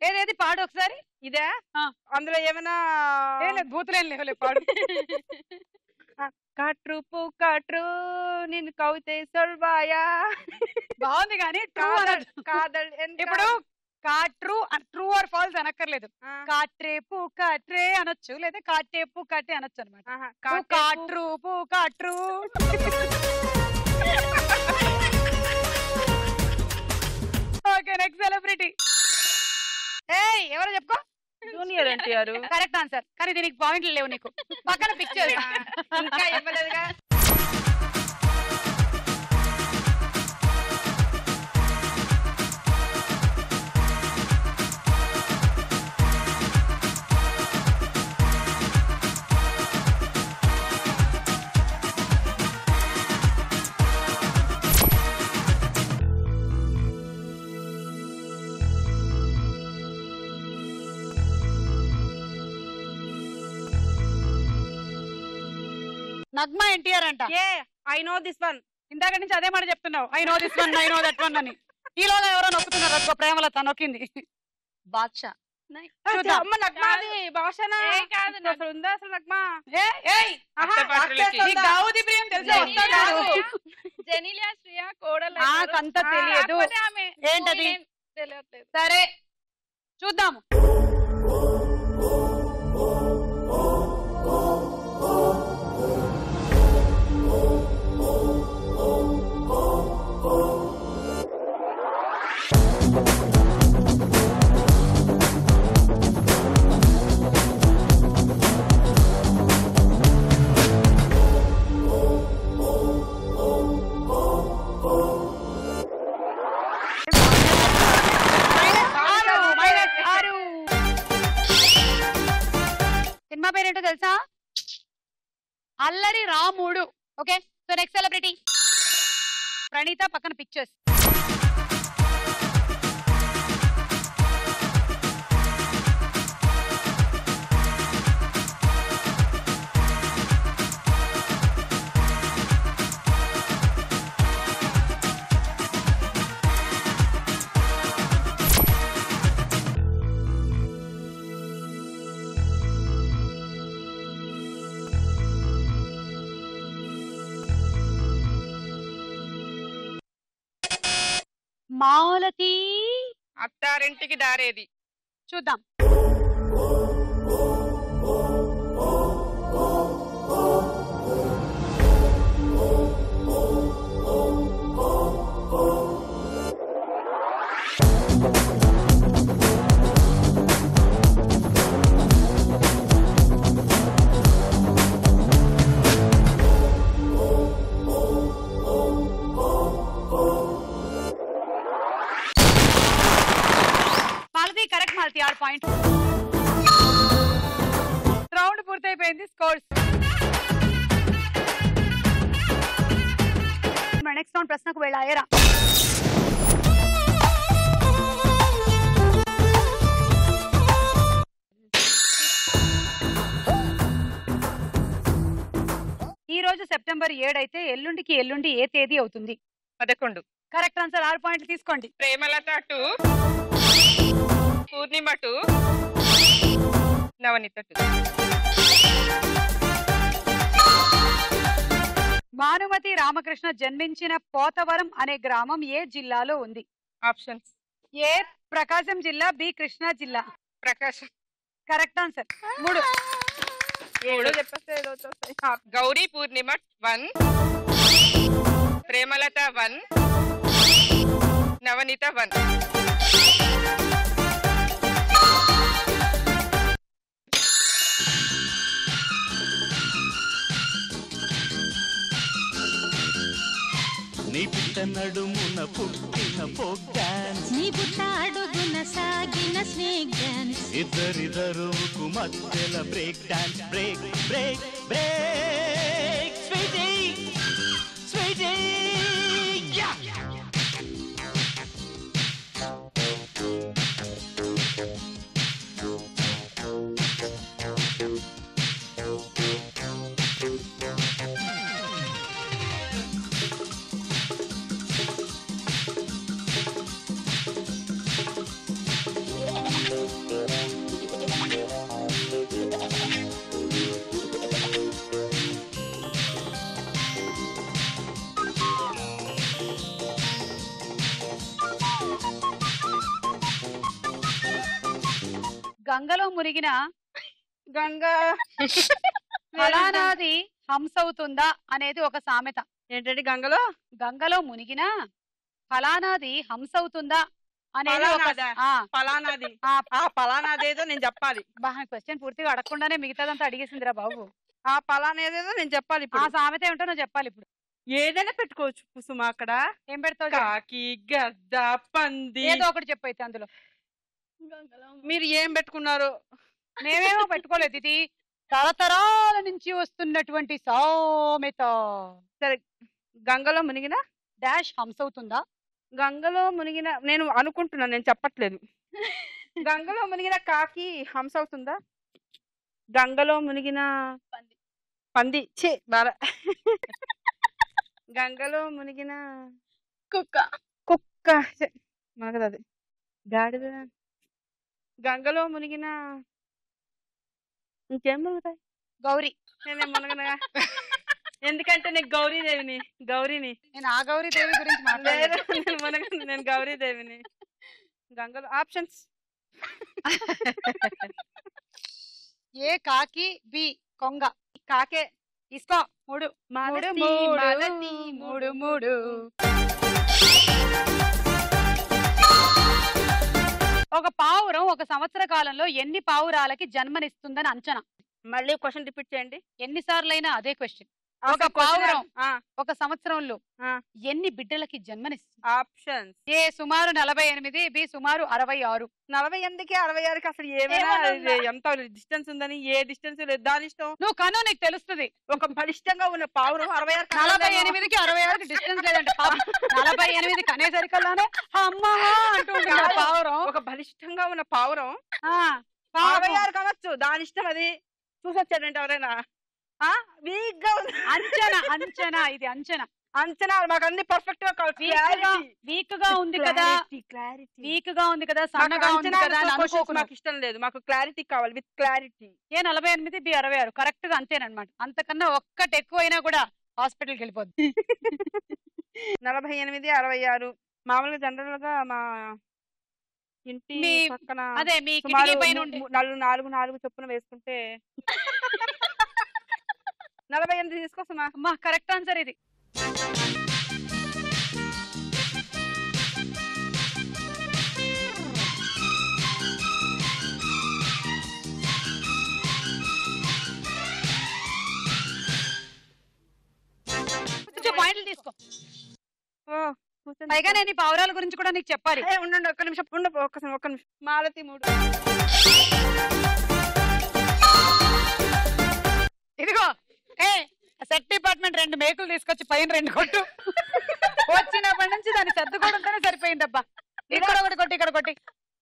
ఏదేది పాడు ఒకసారి. ఇదే అందులో ఏమైనా బూతులేం లేవులే, పాడు. కాట్రు పూ కాట్రు నేను కవిత సొల్వాయా. బాగుంది కానీ కాదల్ ఇప్పుడు కాట్రు ట్రూ ఆర్ ఫాల్స్ అనక్కర్లేదు. కాట్రే పూ కాట్రే అనొచ్చు, లేదా కాటే పూ కాటే అనొచ్చు అనమాట. కాట్రు పూ కాట్రు. Okay, next celebrity. ఏయ్ ఎవరో చెప్పుకో. జూనియర్ ఎన్టీఆర్. కరెక్ట్ ఆన్సర్, కానీ దీనికి పాయింట్లు లేవు నీకు. పక్కన పిక్చర్ ఇంకా ఇవ్వలేదుగా. నగ్మా ఎన్టీఆర్ అంట. I know this one. ఇందాక నుంచి అదే మాట చెప్తున్నావు. I know this one, I know that one అని. ఈలోగా ఎవరో నొక్కుతున్నారు. అదిగో ప్రేమలత నొక్కింది. బాద్షా. అమ్మ నగ్మాది భాషనా? కాదు, అసలు ఉందా అసలు నగ్మా? జెనీలియా శ్రియా కోడలు. నాకంత తెలియదు. ఏంటది? తెలియట్లేదు. సరే చూద్దాము. సినిమా పేరేంటో తెలుసా? Allari Ramudu. Okay, so next celebrity Pranitha. పక్కన పిక్చర్స్. మాలతి. అత్తారింటికి దారేది. చూద్దాం. Correct Malathi, 6 point. రౌండ్ పూర్తయిపోయింది. స్కోర్స్. నెక్స్ట్ రౌండ్ ప్రశ్నకు వెళ్ళాయేరా. ఈ రోజు సెప్టెంబర్ 7 అయితే ఎల్లుండి ఏ తేదీ అవుతుంది? 11. కరెక్ట్ ఆన్సర్ 6 పాయింట్లు తీసుకోండి. ప్రేమలత 2, పూర్ణిమ 2, నవనీత 2. భానుమతి రామకృష్ణ జన్మించిన పోతవరం అనే గ్రామం ఏ జిల్లాలో ఉంది? ఆప్షన్స్. ఏ ప్రకాశం జిల్లా, బి కృష్ణా జిల్లా. ప్రకాశం. Correct answer. 3. ఏదో చెప్పేస్తే ఏదో వచ్చేస్తాయి. గౌరీ పూర్ణిమ 1, ప్రేమలత 1, నవనీత 1. నీ పిట్ట నడుమున పుట్టిన ఫోక్ డాన్స్, నీ పుట్ట అడుగున సాగిన స్నేక్ డాన్స్, ఇద్దరిద్దరుకు మధ్యల break dance. Break break break sweetie sweetie యా. గంగలో మునిగిన గంగా ఫలానాది హంసవుతుందా అనేది ఒక సామెత. ఏంటంటే గంగలో గంగలో మునిగిన ఫలానాది హంసవుతుందా అనేది ఒక ఫలానాదా? ఫలానాది. ఆ ఫలానాది ఏదో నేను చెప్పాలి. క్వశ్చన్ పూర్తిగా అడగకుండానే మిగతాదంతా అడిగేసిందిరా బాబు. ఆ ఫలానాది ఏదో నేను చెప్పాలి ఆ ఇప్పుడు. సామెత ఏమిటో నువ్వు చెప్పాలి ఇప్పుడు. ఏదైనా పెట్టుకోవచ్చు కుసుమ అక్కడ. ఏం పెడతావు చెప్పు. కాకి, గద్ద, పంది, ఏదో ఒకటి చెప్పు అయితే అందులో. మీరు ఏం పెట్టుకున్నారు? మేమేమో పెట్టుకోలేదు, ఇది తరతరాల నుంచి వస్తున్నటువంటి సామెత. సరే, గంగలో మునిగిన డాష్ హంసవుతుందా? గంగలో మునిగిన నేను అనుకుంటున్నాను, నేను చెప్పట్లేదు. గంగలో మునిగిన కాకి హంస అవుతుందా? గంగలో మునిగిన పంది ఛే బాగా. గంగలో మునిగిన కుక్క. కుక్క ఛే, మనకది అది గాడిద. గంగలో మునిగిన ఇంకేం మునుగుతాయి? గౌరీ. నేనేం మునగనగా, ఎందుకంటే నేను గౌరీని నేను ఆ గౌరీ దేవి గురించి లేదు, మాట్లాడలేదు. నేను మునగను, నేను గౌరీదేవిని. గంగలో ఆప్షన్స్. ఏ కాకి, బి కొంగ. కాకే. తీసుకో. 3 మాలతి, 3 మాలతి, 3 3. ఒక పావురం ఒక సంవత్సర కాలంలో ఎన్ని పావురాలకి జన్మనిస్తుందని అంచనా? మళ్ళీ క్వశ్చన్ రిపీట్ చేయండి. ఎన్నిసార్లైనా అదే క్వశ్చన్. ఒక అసలు పావురం question- ఒక సంవత్సరంలో ఆ. ఎన్ని బిడ్డలకి జన్మనిస్తుంది? ఆప్షన్స్. ఏ సుమారు 48, బి సుమారు 66. 48కి 66కి అసలు ఏమైనా ఏమన్నా ఇది ఎంత డిస్టెన్స్ ఉందని, ఏ డిస్టెన్స్ లేదు, దాని ఇష్టం. నువ్వు కను నీకు తెలుస్తుంది. ఒక బలిష్టంగా ఉన్న పావురం 66 48కి 66కి డిస్టెన్స్ లేదంటే 48 కనేసరికల్లానే అమ్మా అంటూ ఉంటుంది ఆ పావురం. ఒక బలిష్టంగా ఉన్న పావురం ఆ, పాపం. 66 కావచ్చు, దాని ఇష్టం. అది చూసొచ్చాడంటే ఎవరైనా వీక్ గా ఉంది. అంచనా ఇది అంచనా. అంచనా మాకు అన్ని పర్ఫెక్ట్ గా వీక్ గా ఉంది కదా, వీక్ గా ఉంది కదా, సన్నగా ఉంది కదా అని అనుకోకు. మాకు ఇష్టం లేదు, మాకు క్లారిటీ కావాలి, with clarity. A 48, B 66 correct గా అంతేనమాట. అంతకన్నా ఒక్కటి ఎక్కువైనా కూడా హాస్పిటల్కి వెళ్ళిపోద్ది. 48, 66 మామూలుగా జనరల్ గా మా ఇంటి మీ- పక్కన అదే మీ సుమారు కిటికీ పైన ఉండే 4 చొప్పున వేసుకుంటే 48 తీసుకొస్తామా? అమ్మా కరెక్ట్ ఆన్సర్ ఇది. పాయింట్లు తీసుకో. పైగా నేను ఈ పావురాల గురించి కూడా నీకు చెప్పాలి. ఉండండి, ఒక్క నిమిషం ఒక్క నిమిషం. మాలతి 3. ఇదిగో ఏ సెట్ డిపార్ట్మెంట్ 2 మేకులు తీసుకొచ్చి పైన 2 కొట్టు. వచ్చినప్పటి నుంచి దాన్ని సర్దుకోవడంతోనే సరిపోయిందబ్బా. ఇక్కడ ఒకటి కొట్టి, ఇక్కడ కొట్టి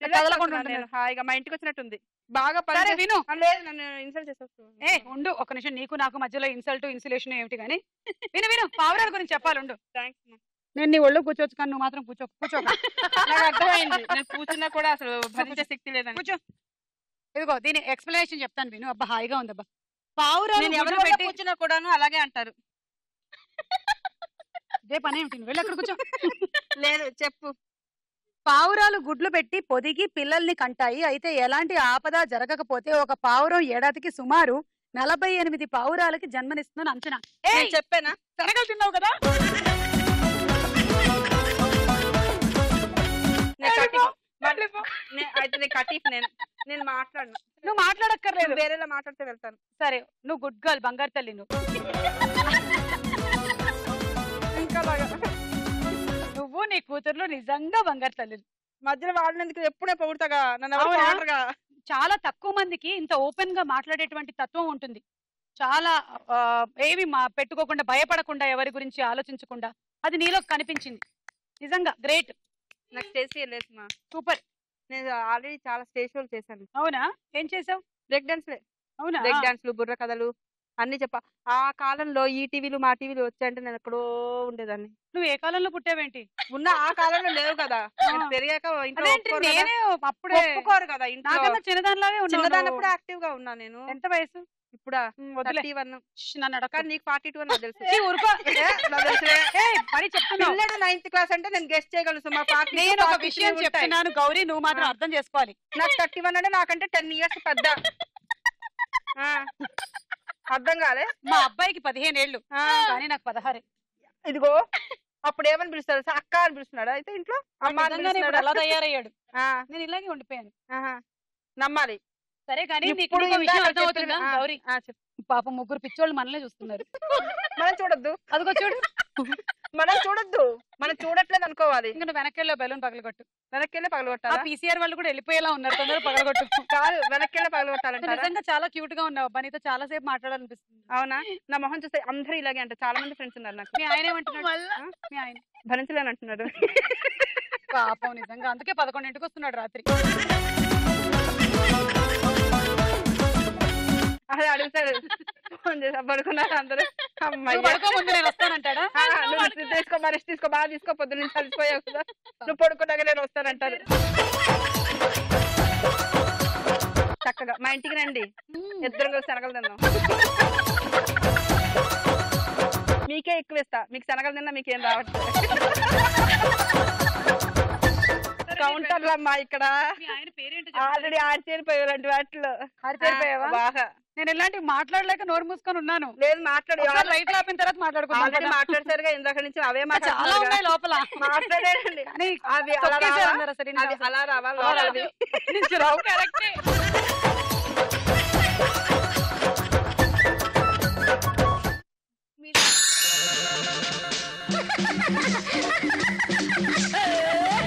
కదలకుండా ఉంటుంది. నేను హాయిగా మా ఇంటికి వచ్చినట్టుంది. బాగా పని సరే విను. లేదు, నన్ను ఇన్సల్ట్ చేసేస్తూ. ఏ ఉండు ఒక నిమిషం. నీకు నాకు మధ్యలో ఇన్సల్ట్ ఇన్సులేషన్ ఏమిటి కానీ విను విను. పావురాల గురించి చెప్పాలి ఉండు. థ్యాంక్స్. నేను నీ ఒళ్ళు కూర్చోవచ్చు కానీ నువ్వు మాత్రం కూర్చోక నాకు అర్థమైంది. నేను కూర్చున్నా కూడా అసలు భరించే శక్తి లేదని. కూర్చో. ఇదిగో దీని ఎక్స్ప్లెనేషన్ చెప్తాను విను. అబ్బా హాయిగా ఉంది అబ్బా. పావురాలు నేను గుడ్లు ఎవరి పెట్టి కూర్చున్నా కూడాను అలాగే అంటారు. ఇదే పని ఏమిటి? వెళ్ళి అక్కడ కూర్చో. లేదు చెప్పు. పావురాలు గుడ్లు పెట్టి పొదిగి పిల్లల్ని కంటాయి. అయితే ఎలాంటి ఆపద జరగకపోతే ఒక పావురం ఏడాదికి సుమారు 48 పావురాలకి జన్మనిస్తుందని అంచనా. నేను చెప్పానా? శనగలు తిన్నావు కదా. అయితే కటీఫ్ నేను మాట్లాడను. నువ్వు మాట్లాడక్కర్లేదు. వేరేలా మాట్లాడితే వెళ్తాను. సరే నువ్వు గుడ్ గర్ల్, బంగారు తల్లి నువ్వు. ఇంకా నువ్వు నీ కూతుర్లు నిజంగా బంగారు తల్లి. మధ్యలో వాడినందుకు ఎప్పుడే పొగుడతాగా నన్ను అవునా? ఎవరు చాలా తక్కువ మందికి ఇంత ఓపెన్ గా మాట్లాడేటువంటి తత్వం ఉంటుంది. చాలా ఏమి పెట్టుకోకుండా, భయపడకుండా, ఎవరి గురించి ఆలోచించకుండా. అది నీలో కనిపించింది. నిజంగా గ్రేట్. నాకు చేసి లేదు మా. సూపర్. నేను ఆల్రెడీ చాలా స్టేజ్ షోలు చేశాను. అవునా? ఏం చేసావు? Break dance. అవునా? బ్రేక్ డాన్స్లు, బుర్ర కథలు అన్ని ఆ కాలంలో ఈ టీవీలు మా టీవీలు వచ్చాయంటే నేను ఎక్కడో ఉండేదాన్ని. నువ్వు ఏ కాలంలో పుట్టావేంటి? ఉన్న ఆ కాలంలో లేవు కదా. నేను పెరిగాక ఇంట్లో ఒప్పుకోరు కదా. నేనే అప్పుడే ఒప్పుకోరు కదా ఇంట్లో. నాకన్నా చిన్నదానిలాగే ఉన్నావు. చిన్నదాన్నప్పుడు యాక్టివ్ గా ఉన్నా నేను. ఎంత వయసు? ఇప్పుడా వదిలే. 31. నన్ను అడగ. కానీ నీకు 42 అని నాకు తెలుసు. ఊరుకో. నాకు తెలుసులే. మరి చెప్తున్నావు. పిల్లడు 9th క్లాస్ అంటే నేను గెస్ట్ చేయగలను. మా నేను ఒక విషయం చెప్తున్నాను గౌరీ, నువ్వు మాత్రం అర్థం చేసుకోవాలి. నాకు 31 అంటే నాకంటే 10 years పెద్ద. అర్థం కాలే. మా అబ్బాయికి 15 ఏళ్ళు కానీ నాకు 16. ఇదిగో అప్పుడు ఏమని పిలుస్తారు? అక్క అని పిలుస్తున్నాడు. అయితే ఇంట్లో అమ్మ అని నిజంగానే ఇప్పుడు పిలుస్తున్నాడా? అలా తయారయ్యాడు. ఆ, నేను ఇలాగే ఉండిపోయాను. నమ్మాలి. సరే కానీ నీకు ఇప్పుడు ఈ విషయం ఇందాక అర్థమవుతుందా చెప్పిన- గౌరీ? పాపం ముగ్గురు పిచ్చోళ్ళు మనల్ని చూస్తున్నారు. మనం చూడొద్దు. అదిగో చూడు. మనం చూడొద్దు. మనం చూడట్లేదు అనుకోవాలి. ఇంకా నువ్వు వెనక్కి బెలూన్ పగలగొట్టు. వెనక్కి ఆ పగలగొట్టాలా? పీసీఆర్ వాళ్ళు కూడా వెళ్ళిపోయేలా ఉన్నారు. తొందరగా పగలగొట్టు. కాదు, వెనక్కి పగలగొట్టాలంటారా? నిజంగా చాలా క్యూట్ గా ఉన్నావు అబ్బా. నీతో చాలా సేపు మాట్లాడాలనిపిస్తుంది. అవునా? నా మొహం చూస్తే అందరూ ఇలాగే అంటారు. చాలా మంది ఫ్రెండ్స్ ఉన్నారు నాకు. మీ ఆయన ఏమంటున్నాడు? మీ ఆయన భరించలేని అంటున్నాడు. పాపం నిజంగా. అందుకే 11ంటికి వస్తున్నాడు రాత్రి. అదే అడుగుతాడు. ఫోన్ చేసి పడుకున్నారు అందరూ. నువ్వు పడుకో ముందు నేను వస్తానంటాడా? తీసుకో, మరి తీసుకో, బాగా తీసుకో, పొద్దున్న నుంచి కలిసిపోయావు కదా, నువ్వు పడుకున్నాక నేను వస్తానంటారు. చక్కగా మా ఇంటికి రండి, ఇద్దరం కలిసి శనగలు తిందాం. మీకే ఎక్కువ ఇస్తా. మీకు శనగలు తిన్నా మీకేం రావట్లేదు. కౌంటర్లు అమ్మా ఇక్కడ. మీ ఆయన పేరేంటి? ఆల్రెడీ ఆడిచేరిపోయావు ఇలాంటి వాటిలో. ఆరితేరిపోయావా? బాగా. నేను ఇలాంటివి మాట్లాడలేక నోరు మూసుకొని ఉన్నాను. లేదు మాట్లాడు. లైట్ ఆపిన తర్వాత ఆల్రెడీ మాట్లాడుకుంటాను. మాట్లాడతారుగా ఇందాక నుంచి. అవే చాలా మాట్లాడుతున్నారు ఉన్నాయి లోపల. మాట్లాడారండి. కానీ అవి అలా తొక్కేసారు రావా? అందరూ అసలు. అవి అలా రావా? అలా రావు. నుంచి రావు. కరెక్టే.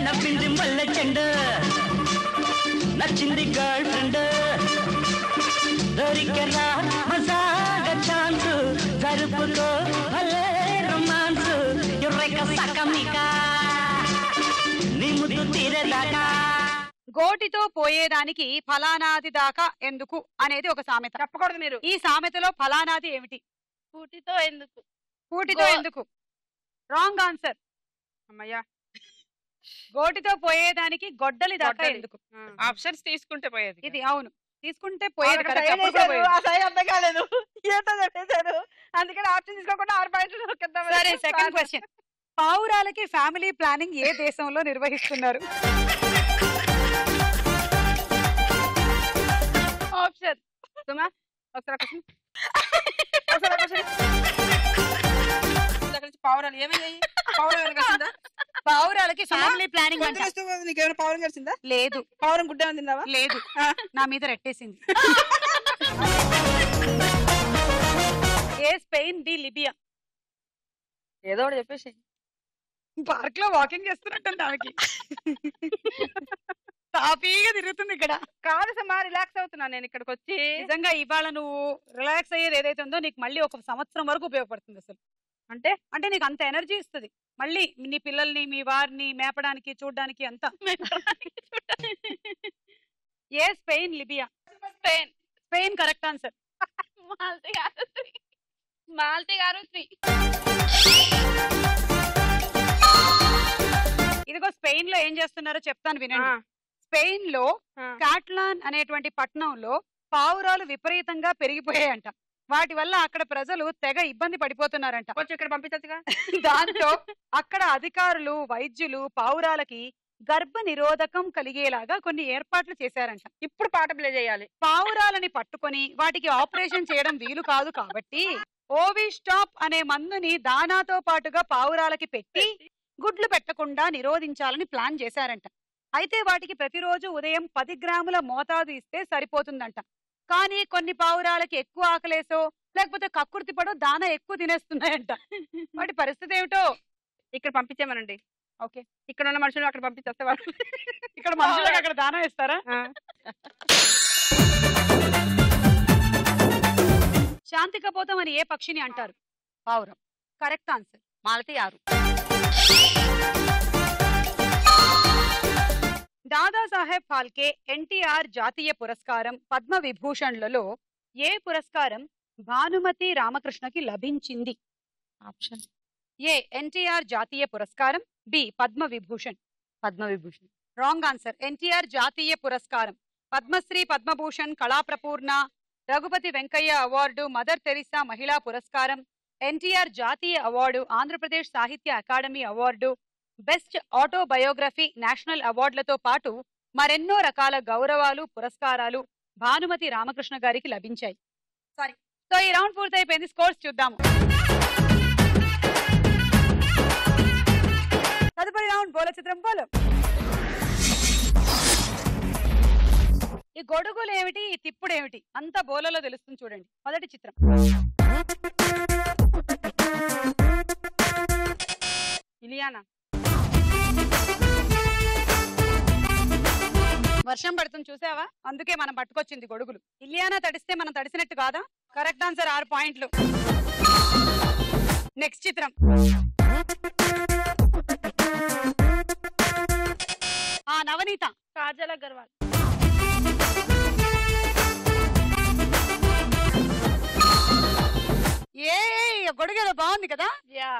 నవ్వింది మల్లె చెండ, నచ్చింది గర్ల్ ఫ్రెండ్, దొరికెలా మజాగ ఛాన్స్, జరుపుకో భలే రొమాన్స్, ఎర్రెక సకమిక నీ ముద్దు తీరేదాకా. గోటితో పోయేదానికి ఫలానాది దాకా ఎందుకు అనేది ఒక సామెత. చెప్పకూడదు మీరు. ఈ సామెతలో ఫలానాది ఏమిటి? కూటితో ఎందుకు? కూటితో ఎందుకు? Wrong answer. అమ్మయ్యా. గోటితో పోయేదానికి గొడ్డలి దాకా గొడ్డలి. ఎందుకు? ఆప్షన్స్ తీసుకుంటే పోయేది. ఇది అవును, తీసుకుంటే పోయేది. వాళ్ళకి correct. సైన్ అప్పుడు కూడా వేశారు, పోయేది. ఆ సైన్ అర్థం కాలేదు. ఏదో చెప్పేశారు. అందుకని ఆప్షన్ తీసుకోకుండా 6 పాయింట్లు నొక్కేద్దాం. సరే, సెకండ్ క్వశ్చన్. పావురాలకి ఫ్యామిలీ ప్లానింగ్ ఏ దేశంలో నిర్వహిస్తున్నారు? ఆప్షన్. సుమా ఒకసారి క్వశ్చన్. ఒకసారి క్వశ్చన్. ఇందాక నుంచి పావురాలు ఏమయ్యాయి? పావురం ఏమైనా కలిసిందా? పావురాలకి ఫ్యామిలీ ప్లానింగ్ అంట. నీకేమైనా పావురం కలిసిందా? లేదు. పావురం గుడ్డ ఏమైనా తిన్నావా? లేదు, నా మీద రెట్టేసింది. ఏ స్పెయిన్, డి లిబియా. ఏదో ఒకటి చెప్పేసి. పార్క్ లో వాకింగ్ చేస్తున్నట్టుంది ఆమెకి. తాపీగా తిరుగుతుంది ఇక్కడ. కాదు సుమా, రిలాక్స్ అవుతున్నా నేను ఇక్కడికి వచ్చి. నిజంగా ఇవాళ నువ్వు రిలాక్స్ అయ్యేది ఏదైతే ఉందో నీకు మళ్ళీ ఒక సంవత్సరం వరకు ఉపయోగపడుతుంది. అసలు అంటే నీకు అంత ఎనర్జీ ఇస్తుంది. మళ్ళీ నీ పిల్లల్ని, మీ వారిని మేపడానికి, చూడడానికి అంతా. A Spain, Libya. Spain. Spain correct answer. Malti గారు 3. ఇదిగో స్పెయిన్ లో ఏం చేస్తున్నారో చెప్తాను వినండి. ఆ, స్పెయిన్ లో ఆ. కాట్లాన్ అనేటువంటి పట్టణంలో పావురాలు విపరీతంగా పెరిగిపోయాయంట. వాటి వల్ల అక్కడ ప్రజలు తెగ ఇబ్బంది పడిపోతున్నారంట. కొంచెం ఇక్కడ పంపించచ్చుగా. దాంతో అక్కడ అధికారులు వైద్యులు పావురాలకి గర్భ నిరోధకం కలిగేలాగా కొన్ని ఏర్పాట్లు చేశారంట. ఇప్పుడు పాట ప్లే చేయాలి. పావురాలని పట్టుకొని వాటికి ఆపరేషన్ చేయడం వీలు కాదు కాబట్టి ఓవి స్టాప్ అనే మందుని దానాతో పాటుగా పావురాలకి పెట్టి గుడ్లు పెట్టకుండా నిరోధించాలని ప్లాన్ చేశారంట. అయితే వాటికి ప్రతిరోజు ఉదయం 10 గ్రాముల మోతాదు ఇస్తే సరిపోతుందంట. కానీ కొన్ని పావురాలకి ఎక్కువ ఆకలేసో లేకపోతే కక్కుర్తి పడో దానా ఎక్కువ తినేస్తున్నాయంట. వాటి పరిస్థితి ఏమిటో ఇక్కడ పంపించేమనండి. ఓకే, ఇక్కడ ఉన్న మనుషులు అక్కడ పంపించేస్తే వాళ్ళు ఇక్కడ మనుషులకు అక్కడ దానా ఇస్తారా? ఆ. శాంతి కపోతం అని ఏ పక్షిని అంటారు? పావురం. Correct answer. మాలతి 6. దాదాసాహెబ్ ఫాల్కే ఎన్టీఆర్ జాతీయ పురస్కారం పద్మ విభూషణ్లలో ఏ పురస్కారం భానుమతి రామకృష్ణకి లభించింది? ఆప్షన్ ఏ ఎన్టీఆర్ జాతీయ పురస్కారం, B Padma Vibhushan. Padmavibhushan. Wrong answer. NTR జాతీయ పురస్కారం Padmashri, Padmabhushan, Kalaprapoorna, Raghupathi Venkaiah award, mother Teresa మహిళా పురస్కారం, ఎన్టీఆర్ జాతీయ award, Andhra Pradesh Sahitya academy award, best autobiography national అవార్డులతో పాటు మరెన్నో రకాల గౌరవాలు పురస్కారాలు భానుమతి రామకృష్ణ గారికి లభించాయి. సారీ, సో ఈ రౌండ్ పూర్తయిపోయింది. స్కోర్స్ చూద్దాము. తదుపరి రౌండ్ బోల చిత్రం బోలో. ఈ గొడుగులు ఏమిటి, ఈ తిప్పుడు ఏమిటి అంత బోలలో తెలుస్తుంది చూడండి. మొదటి చిత్రం ఇలియానా. వర్షం పడుతుంది చూసావా, అందుకే మనం పట్టుకొచ్చింది గొడుగులు. ఇలియానా తడిస్తే మనం తడిసినట్టు కాదా? Correct answer. 6 పాయింట్లు. నెక్స్ట్ చిత్రం నవనీత. కాజల్ అగర్వాల్. ఏ గొడుగేదో బాగుంది కదా? యా.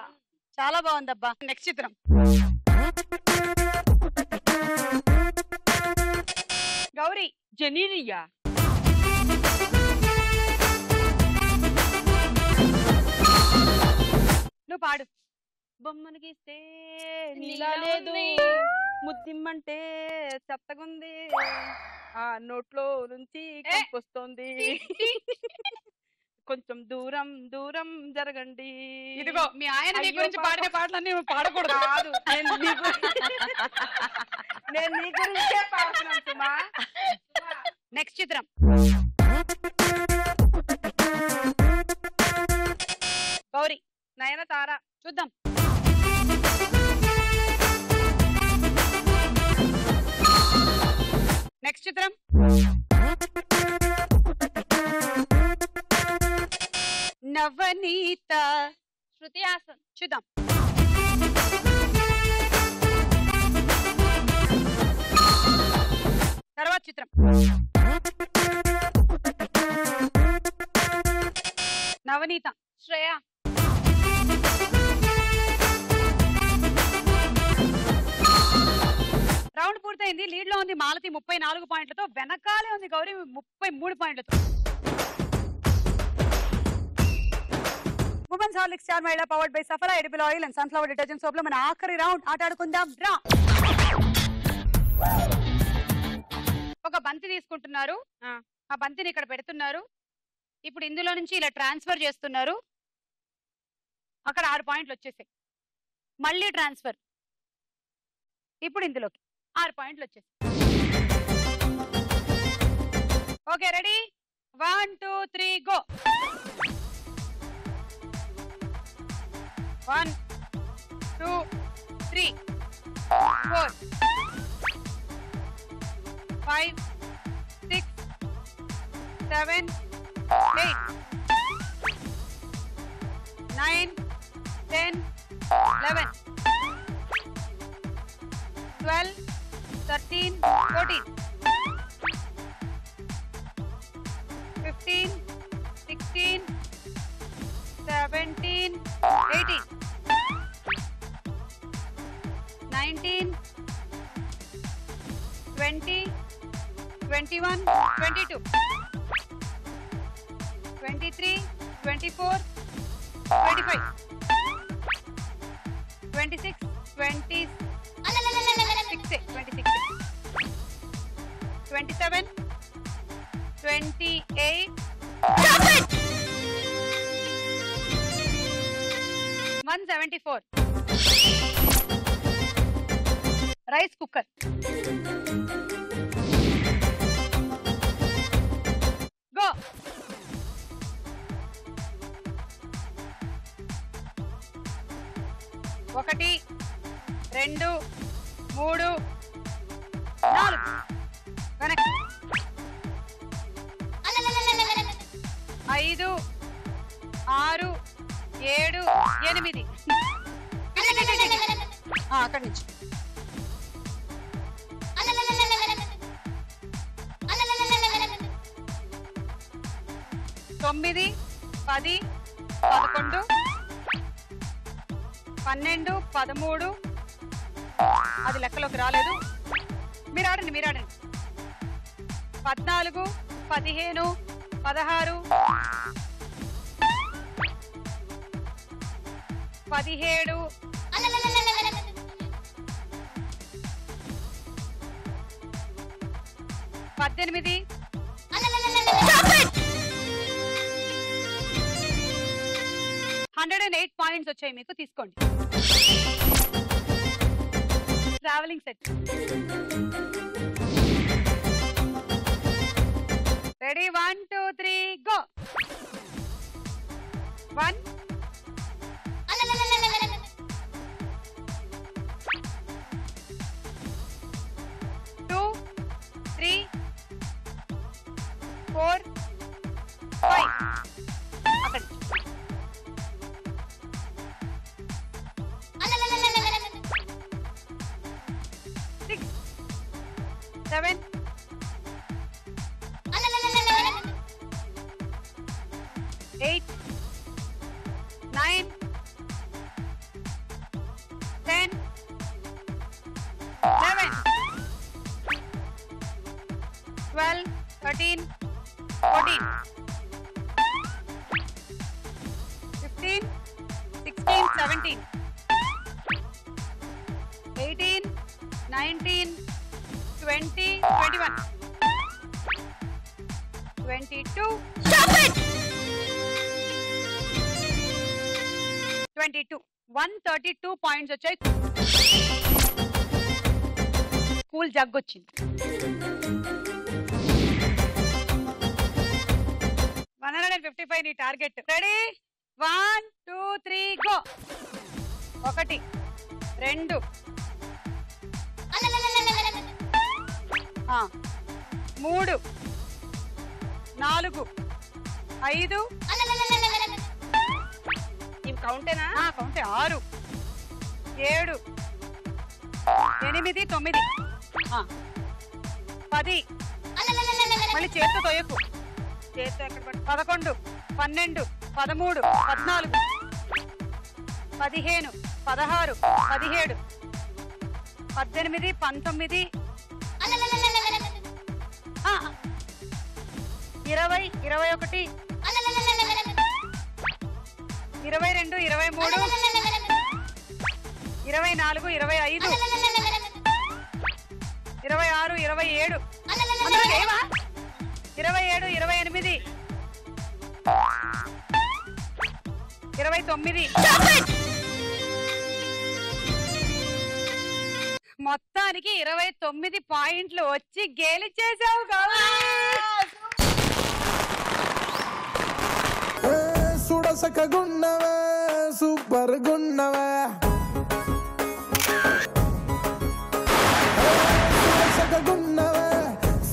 చాలా బాగుందబ్బా. నెక్స్ట్ చిత్రం గౌరీ. జెనీరియా. నువ్వు పాడు. బొమ్మను గీస్తే నీలా లేదు, ముద్దిమ్మంటే చెత్తగుంది, ఆ నోట్లో నుంచి వస్తోంది, కొంచెం దూరం దూరం జరగండి. ఇదిగో మీ ఆయన నీ గురించి పాడిన పాటలన్నీ నువ్వు పాడకూడదు. కాదు, నేను నీ గురించే పాడుతున్నాను సుమా. నెక్స్ట్ చిత్రం గౌరీ. నయనతార. చూద్దాం. నెక్స్ట్ చిత్రం నవనీత. శృతి హాసన్. చూద్దాం. తర్వాత చిత్రం నవనీత. శ్రేయ. రౌండ్ పూర్తయింది. లీడ్ లో ఉంది మాలతి 34 పాయింట్లతో. వెనకాలే ఉంది గౌరీ 33 పాయింట్లతో. ఉమెన్స్ హార్లిక్స్ స్టార్ మహిళా powered by సఫలా edible oil and sunflower detergent soap లో మన ఆఖరి రౌండ్ ఆట ఆడుకుందాం. రా. ఒక బంతి తీసుకుంటున్నారు, ఆ బంతిని ఇక్కడ పెడుతున్నారు. ఇప్పుడు ఇందులో నుంచి ఇలా ట్రాన్స్ఫర్ చేస్తున్నారు. అక్కడ 6 పాయింట్లు వచ్చేసాయి. మళ్ళీ ట్రాన్స్ఫర్. ఇప్పుడు ఇందులోకి 6 పాయింట్లు వచ్చేసాయి. Okay, ready? 1 2 3 go. 1 2 3 4 5 6 7 8 9 10 11 12 13 14 15 16 17 18 19 19, 20, 21, 22, 23, 24, 25, 26, 26, 27, 28. Stop it! 174. Rice cooker. Go. ఒకటి 2 3 4 కనెక్ట్ 5 6 7 8 అక్కడి నుంచి 9 10 11 12 13 అది లెక్కలోకి రాలేదు. మీరు ఆడండి 14 15 16 17 18 108 పాయింట్స్ వచ్చాయి మీకు. తీసుకోండి. Travelling set. Ready 1 2 3 go. 1 2 3 4 5 అక్కడ 6 7 8 9 10 11 12 13 14 15 16 17 18 19 20 21 22 22 132 పాయింట్స్ వచ్చాయి. కూల్ జగ్ వచ్చింది. 155 నీ టార్గెట్. Ready 1 2 3 go. 1 2 3 4 5 కౌంటేనా? కౌంటే 6 7 8 9 10 మళ్ళీ చేతితో తొయ్యకు. చేతితో ఎక్కడ 11 12 13 14 15 16 17 18 19 20 21 22 23 24 25 26 27 అందరూ లేవా? 27 28 29 మొత్తానికి 29 పాయింట్లు వచ్చి గెలిచేసావు కదా. సుడసకగున్నవే సూపర్ గున్నవే సుడసకగున్నవే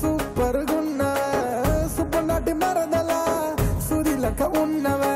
సూపర్ గున్నవే సుబ్బనాటి మరదల సురిలక ఉన్నవే